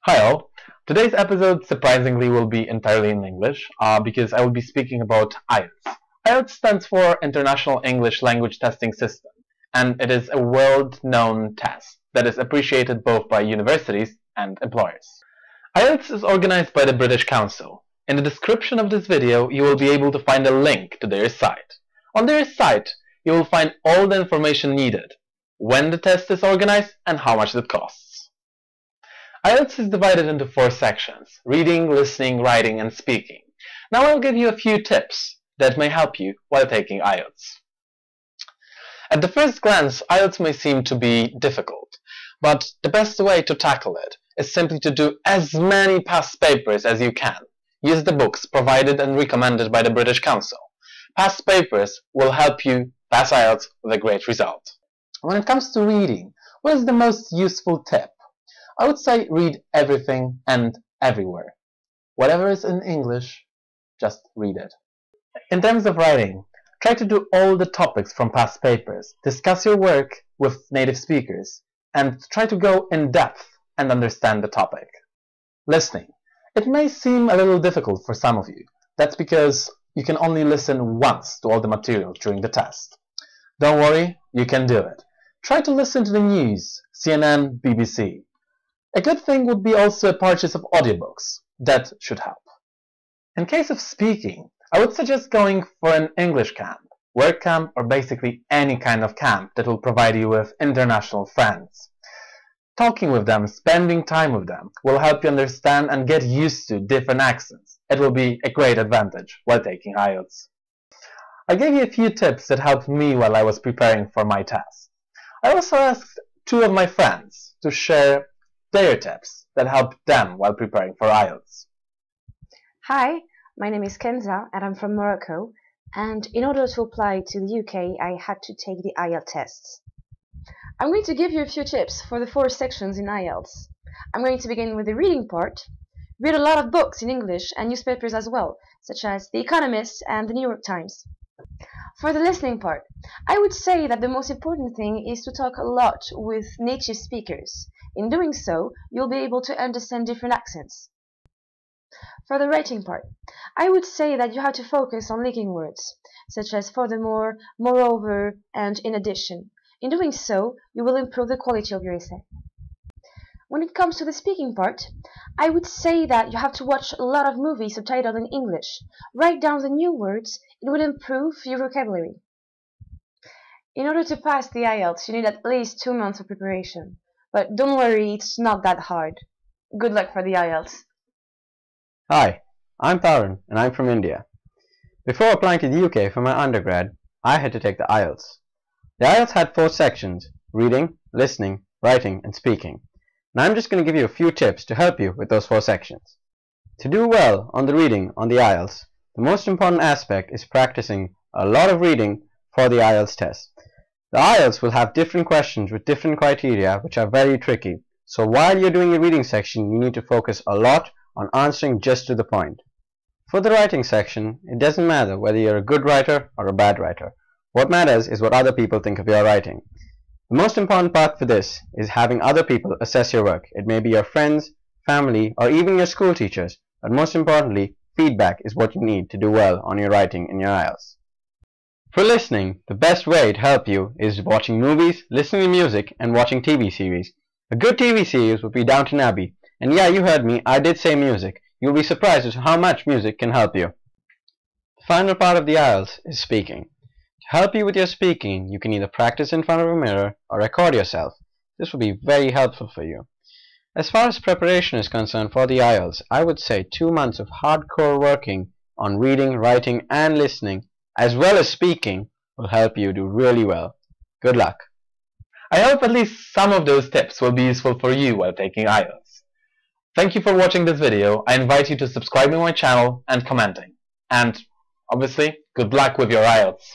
Hi all. Today's episode surprisingly will be entirely in English because I will be speaking about IELTS. IELTS stands for International English Language Testing System, and it is a world-known test that is appreciated both by universities and employers. IELTS is organized by the British Council. In the description of this video, you will be able to find a link to their site. On their site, you will find all the information needed, when the test is organized and how much it costs. IELTS is divided into 4 sections: reading, listening, writing, and speaking. Now I'll give you a few tips that may help you while taking IELTS. At the first glance, IELTS may seem to be difficult, but the best way to tackle it is simply to do as many past papers as you can. Use the books provided and recommended by the British Council. Past papers will help you pass IELTS with a great result. When it comes to reading, what is the most useful tip? I would say read everything and everywhere. Whatever is in English, just read it. In terms of writing, try to do all the topics from past papers. Discuss your work with native speakers and try to go in depth and understand the topic. Listening. It may seem a little difficult for some of you. That's because you can only listen once to all the material during the test. Don't worry, you can do it. Try to listen to the news, CNN, BBC. A good thing would be also a purchase of audiobooks. That should help. In case of speaking, I would suggest going for an English camp, work camp, or basically any kind of camp that will provide you with international friends. Talking with them, spending time with them, will help you understand and get used to different accents. It will be a great advantage while taking IELTS. I gave you a few tips that helped me while I was preparing for my test. I also asked 2 of my friends to share their tips that helped them while preparing for IELTS. Hi, my name is Kenza and I'm from Morocco, and in order to apply to the UK I had to take the IELTS tests. I'm going to give you a few tips for the 4 sections in IELTS. I'm going to begin with the reading part. Read a lot of books in English and newspapers as well, such as The Economist and the New York Times. For the listening part, I would say that the most important thing is to talk a lot with native speakers. In doing so, you'll be able to understand different accents. For the writing part, I would say that you have to focus on linking words, such as furthermore, moreover, and in addition. In doing so, you will improve the quality of your essay. When it comes to the speaking part, I would say that you have to watch a lot of movies subtitled in English. Write down the new words. It will improve your vocabulary. In order to pass the IELTS, you need at least 2 months of preparation. But don't worry, it's not that hard. Good luck for the IELTS. Hi, I'm Tarun and I'm from India. Before applying to the UK for my undergrad, I had to take the IELTS. The IELTS had 4 sections: reading, listening, writing, and speaking. And I'm just going to give you a few tips to help you with those 4 sections. To do well on the reading on the IELTS, the most important aspect is practicing a lot of reading for the IELTS test. The IELTS will have different questions with different criteria which are very tricky. So while you're doing the reading section, you need to focus a lot on answering just to the point. For the writing section, it doesn't matter whether you're a good writer or a bad writer. What matters is what other people think of your writing. The most important part for this is having other people assess your work. It may be your friends, family, or even your school teachers, but most importantly, feedback is what you need to do well on your writing in your IELTS. For listening, the best way to help you is watching movies, listening to music, and watching TV series. A good TV series would be Downton Abbey. And yeah, you heard me, I did say music. You'll be surprised as to how much music can help you. The final part of the IELTS is speaking. To help you with your speaking, you can either practice in front of a mirror or record yourself. This will be very helpful for you. As far as preparation is concerned for the IELTS, I would say 2 months of hardcore working on reading, writing, and listening, as well as speaking, will help you do really well. Good luck. I hope at least some of those tips will be useful for you while taking IELTS. Thank you for watching this video. I invite you to subscribe to my channel and commenting. And obviously, good luck with your IELTS.